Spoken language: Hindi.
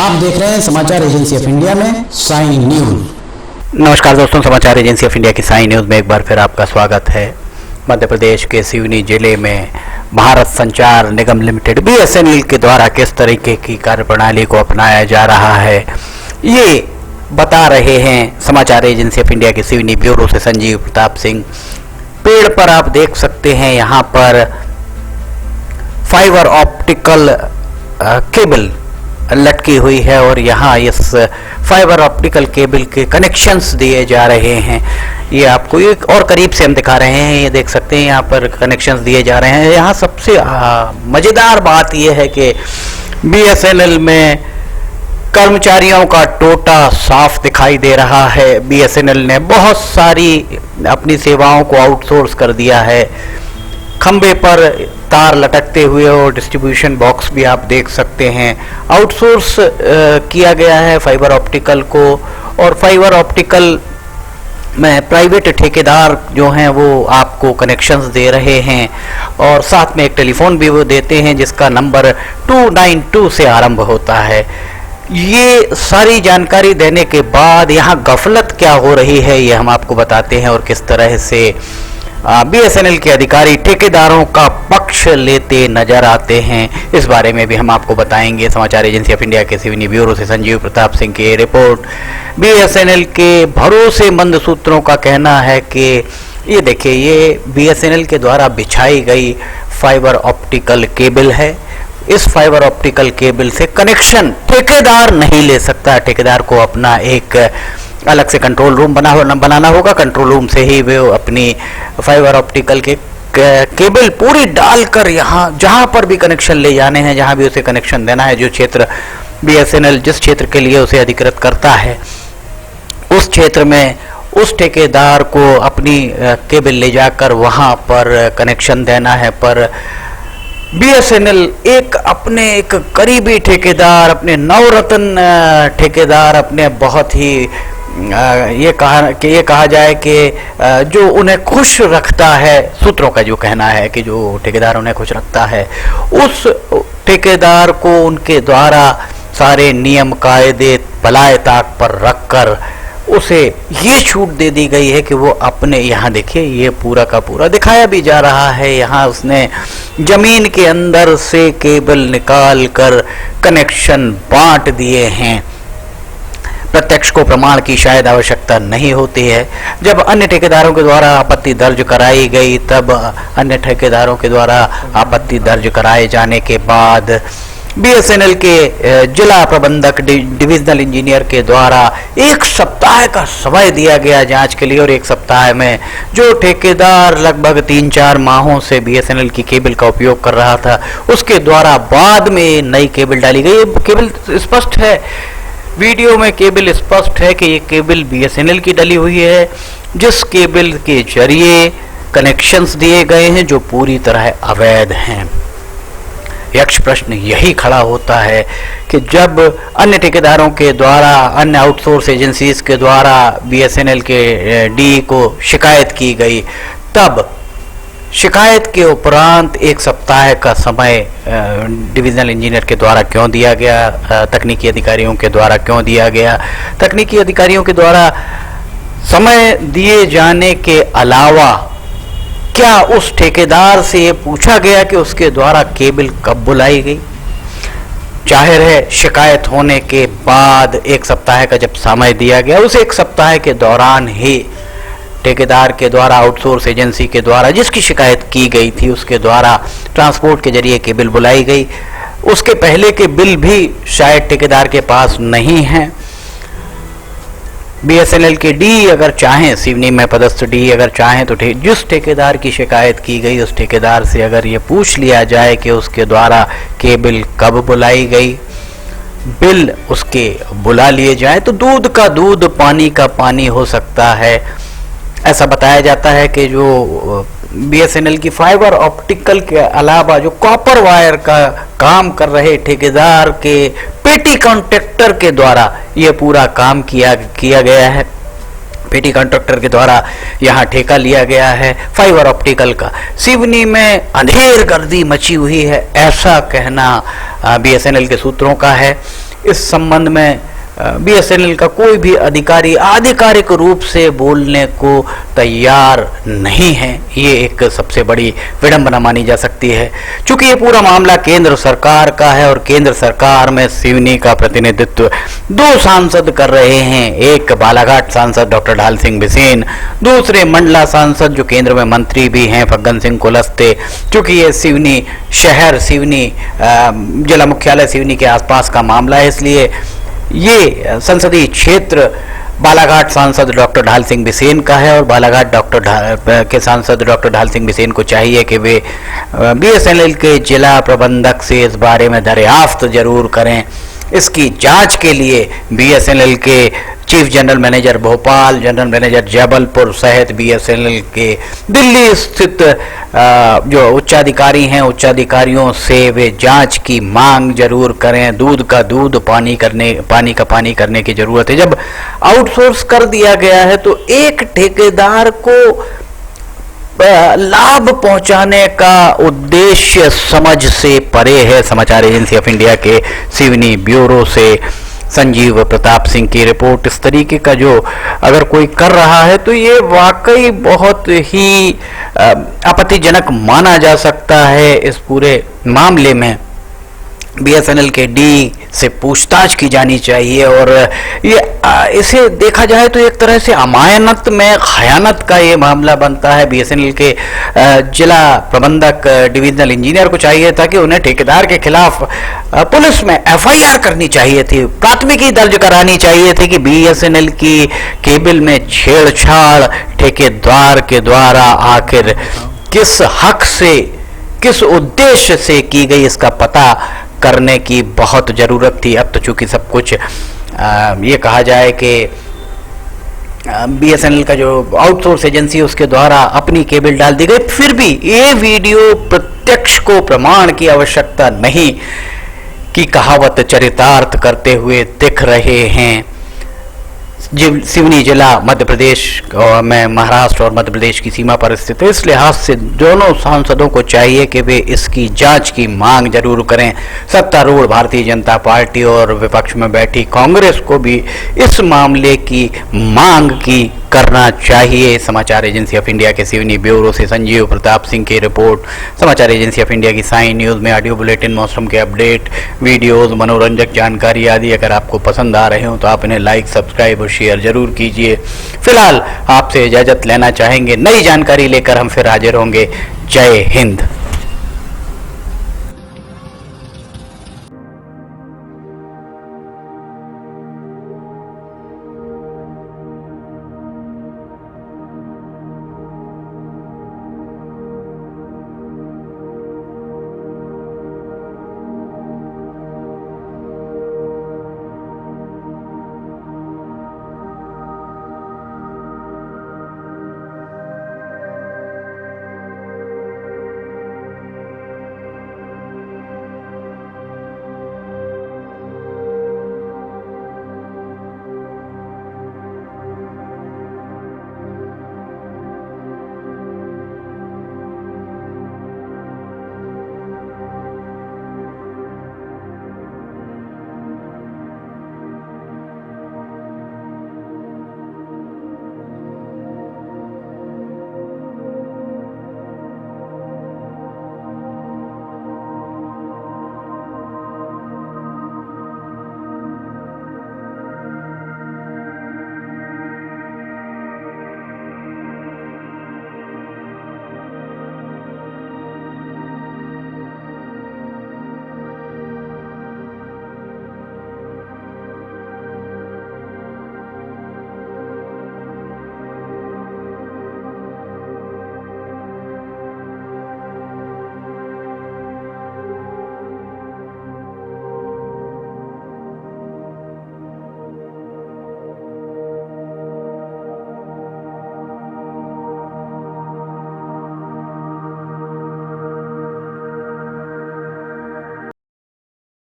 आप देख रहे हैं समाचार एजेंसी ऑफ इंडिया में साइन न्यूज। नमस्कार दोस्तों, समाचार एजेंसी ऑफ इंडिया की साइन न्यूज में एक बार फिर आपका स्वागत है। मध्य प्रदेश के सिवनी जिले में भारत संचार निगम लिमिटेड BSNL के द्वारा किस तरीके की कार्यप्रणाली को अपनाया जा रहा है, ये बता रहे हैं समाचार एजेंसी ऑफ इंडिया के सिवनी ब्यूरो से संजीव प्रताप सिंह। पेड़ पर आप देख सकते हैं यहाँ पर फाइबर ऑप्टिकल केबल लटकी हुई है और यहाँ इस फाइबर ऑप्टिकल केबल के कनेक्शंस दिए जा रहे हैं। ये आपको एक और करीब से हम दिखा रहे हैं, ये देख सकते हैं यहाँ पर कनेक्शंस दिए जा रहे हैं। यहाँ सबसे मज़ेदार बात यह है कि BSNL में कर्मचारियों का टोटा साफ दिखाई दे रहा है। BSNL ने बहुत सारी अपनी सेवाओं को आउटसोर्स कर दिया है। खंबे पर तार लटकते हुए और डिस्ट्रीब्यूशन बॉक्स भी आप देख सकते हैं, आउटसोर्स किया गया है फाइबर ऑप्टिकल को। और फाइबर ऑप्टिकल में प्राइवेट ठेकेदार जो हैं वो आपको कनेक्शंस दे रहे हैं और साथ में एक टेलीफोन भी वो देते हैं जिसका नंबर 292 से आरंभ होता है। ये सारी जानकारी देने के बाद यहाँ गफलत क्या हो रही है ये हम आपको बताते हैं और किस तरह से BSNL के अधिकारी ठेकेदारों का पक्ष लेते नजर आते हैं, इस बारे में भी हम आपको बताएंगे। समाचार एजेंसी ऑफ इंडिया के सिवनी ब्यूरो से संजीव प्रताप सिंह की रिपोर्ट। BSNL के भरोसेमंद सूत्रों का कहना है कि ये देखिए, ये BSNL के द्वारा बिछाई गई फाइबर ऑप्टिकल केबल है। इस फाइबर ऑप्टिकल केबल से कनेक्शन ठेकेदार नहीं ले सकता। ठेकेदार को अपना एक अलग से कंट्रोल रूम बनाना होगा। कंट्रोल रूम से ही वे अपनी फाइबर ऑप्टिकल के केबल पूरी डालकर यहाँ जहाँ पर भी कनेक्शन ले जाने हैं, जहाँ भी उसे कनेक्शन देना है, जो क्षेत्र BSNL जिस क्षेत्र के लिए उसे अधिकृत करता है, उस क्षेत्र में उस ठेकेदार को अपनी केबल ले जाकर वहाँ पर कनेक्शन देना है। पर BSNL अपने एक करीबी ठेकेदार, अपने नवरत्न ठेकेदार, अपने बहुत ही ये कहा जाए कि जो उन्हें खुश रखता है, सूत्रों का जो कहना है कि जो ठेकेदार उन्हें खुश रखता है, उस ठेकेदार को उनके द्वारा सारे नियम कायदे भलाए ताक पर रखकर उसे ये छूट दे दी गई है कि वो अपने, यहाँ देखिए ये पूरा का पूरा दिखाया भी जा रहा है, यहाँ उसने जमीन के अंदर से केबल निकाल कर कनेक्शन बांट दिए हैं। प्रत्यक्ष को प्रमाण की शायद आवश्यकता नहीं होती है। जब अन्य ठेकेदारों के द्वारा आपत्ति दर्ज कराई गई, तब अन्य ठेकेदारों के द्वारा आपत्ति दर्ज कराए जाने के बाद BSNL के जिला प्रबंधक डिविजनल इंजीनियर के द्वारा 1 सप्ताह का समय दिया गया जांच के लिए। और 1 सप्ताह में जो ठेकेदार लगभग 3-4 माहों से BSNL की केबल का उपयोग कर रहा था, उसके द्वारा बाद में नई केबल डाली गई। केबल स्पष्ट है, वीडियो में केबल स्पष्ट है कि ये केबल BSNL की डली हुई है, जिस केबल के जरिए कनेक्शंस दिए गए हैं जो पूरी तरह अवैध हैं। यक्ष प्रश्न यही खड़ा होता है कि जब अन्य ठेकेदारों के द्वारा, अन्य आउटसोर्स एजेंसीज के द्वारा BSNL के DE को शिकायत की गई, तब शिकायत के उपरांत 1 सप्ताह का समय डिविजनल इंजीनियर के द्वारा क्यों दिया गया, तकनीकी अधिकारियों के द्वारा क्यों दिया गया। तकनीकी अधिकारियों के द्वारा समय दिए जाने के अलावा क्या उस ठेकेदार से ये पूछा गया कि उसके द्वारा केबल कब बुलाई गई? जाहिर है, शिकायत होने के बाद 1 सप्ताह का जब समय दिया गया, उस 1 सप्ताह के दौरान ही ठेकेदार के द्वारा, आउटसोर्स एजेंसी के द्वारा जिसकी शिकायत की गई थी, उसके द्वारा ट्रांसपोर्ट के जरिए केबल बुलाई गई। उसके पहले के बिल भी शायद ठेकेदार के पास नहीं हैं। BSNL के DE अगर चाहें, सिवनी में पदस्थ DE अगर चाहें तो जिस ठेकेदार की शिकायत की गई, उस ठेकेदार से अगर ये पूछ लिया जाए कि उसके द्वारा केबल कब बुलाई गई, बिल उसके बुला लिए जाए, तो दूध का दूध, पानी का पानी हो सकता है। ऐसा बताया जाता है कि जो BSNL की फाइबर ऑप्टिकल के अलावा जो कॉपर वायर का काम कर रहे ठेकेदार के पेटी कॉन्ट्रैक्टर के द्वारा ये पूरा काम किया गया है। पेटी कॉन्ट्रैक्टर के द्वारा यहाँ ठेका लिया गया है फाइबर ऑप्टिकल का। सिवनी में अंधेर गर्दी मची हुई है, ऐसा कहना बीएसएनएल के सूत्रों का है। इस संबंध में बीएसएनएल का कोई भी अधिकारी आधिकारिक रूप से बोलने को तैयार नहीं है। ये एक सबसे बड़ी विडंबना मानी जा सकती है। चूंकि ये पूरा मामला केंद्र सरकार का है और केंद्र सरकार में सिवनी का प्रतिनिधित्व दो सांसद कर रहे हैं, एक बालाघाट सांसद डॉक्टर ढाल सिंह बिसेन, दूसरे मंडला सांसद जो केंद्र में मंत्री भी हैं फग्गन सिंह कुलस्ते। चूंकि ये सिवनी शहर, सिवनी जिला मुख्यालय सिवनी के आसपास का मामला है, इसलिए ये संसदीय क्षेत्र बालाघाट सांसद डॉक्टर ढाल सिंह बिसेन का है और बालाघाट के सांसद डॉक्टर ढाल सिंह बिसेन को चाहिए कि वे बीएसएनएल के जिला प्रबंधक से इस बारे में दरियाफ्त जरूर करें। इसकी जांच के लिए बीएसएनएल के chief general manager Bhopal, general manager Jabalpur सहित बीएसएनएल के दिल्ली स्थित जो उच्चाधिकारी हैं, उच्चाधिकारियों से वे जांच की मांग जरूर करें। दूध का दूध, पानी का पानी करने की जरूरत है। जब आउटसोर्स कर दिया गया है तो एक ठेकेदार को लाभ पहुंचाने का उद्देश्य समझ से परे है। समाचार एजेंसी ऑफ इंडिया के सिवनी ब्यूरो से संजीव प्रताप सिंह की रिपोर्ट। इस तरीके का जो अगर कोई कर रहा है तो ये वाकई बहुत ही आपत्तिजनक माना जा सकता है। इस पूरे मामले में बीएसएनएल के डी से पूछताछ की जानी चाहिए और ये इसे देखा जाए तो एक तरह से अमानत में खयानत का ये मामला बनता है। बीएसएनएल के जिला प्रबंधक डिविजनल इंजीनियर को चाहिए था कि उन्हें ठेकेदार के खिलाफ पुलिस में एफआईआर करनी चाहिए थी, प्राथमिकी दर्ज करानी चाहिए थी कि बीएसएनएल की केबल में छेड़छाड़ ठेकेदार के द्वारा आखिर किस हक से, किस उद्देश्य से की गई, इसका पता करने की बहुत ज़रूरत थी। अब तो चूंकि सब कुछ ये कहा जाए कि बीएसएनएल का जो आउटसोर्स एजेंसी है उसके द्वारा अपनी केबल डाल दी गई, फिर भी ये वीडियो प्रत्यक्ष को प्रमाण की आवश्यकता नहीं की कहावत चरितार्थ करते हुए दिख रहे हैं। सिवनी जिला मध्य प्रदेश में महाराष्ट्र और मध्य प्रदेश की सीमा पर स्थित है। इस लिहाज से दोनों सांसदों को चाहिए कि वे इसकी जांच की मांग जरूर करें। सत्तारूढ़ भारतीय जनता पार्टी और विपक्ष में बैठी कांग्रेस को भी इस मामले की मांग की करना चाहिए। समाचार एजेंसी ऑफ इंडिया के सिवनी ब्यूरो से संजीव प्रताप सिंह की रिपोर्ट। समाचार एजेंसी ऑफ इंडिया की साइन न्यूज़ में ऑडियो बुलेटिन, मौसम के अपडेट, वीडियोस, मनोरंजक जानकारी आदि अगर आपको पसंद आ रहे हो तो आप इन्हें लाइक, सब्सक्राइब और शेयर जरूर कीजिए। फिलहाल आपसे इजाज़त लेना चाहेंगे, नई जानकारी लेकर हम फिर हाजिर होंगे। जय हिंद।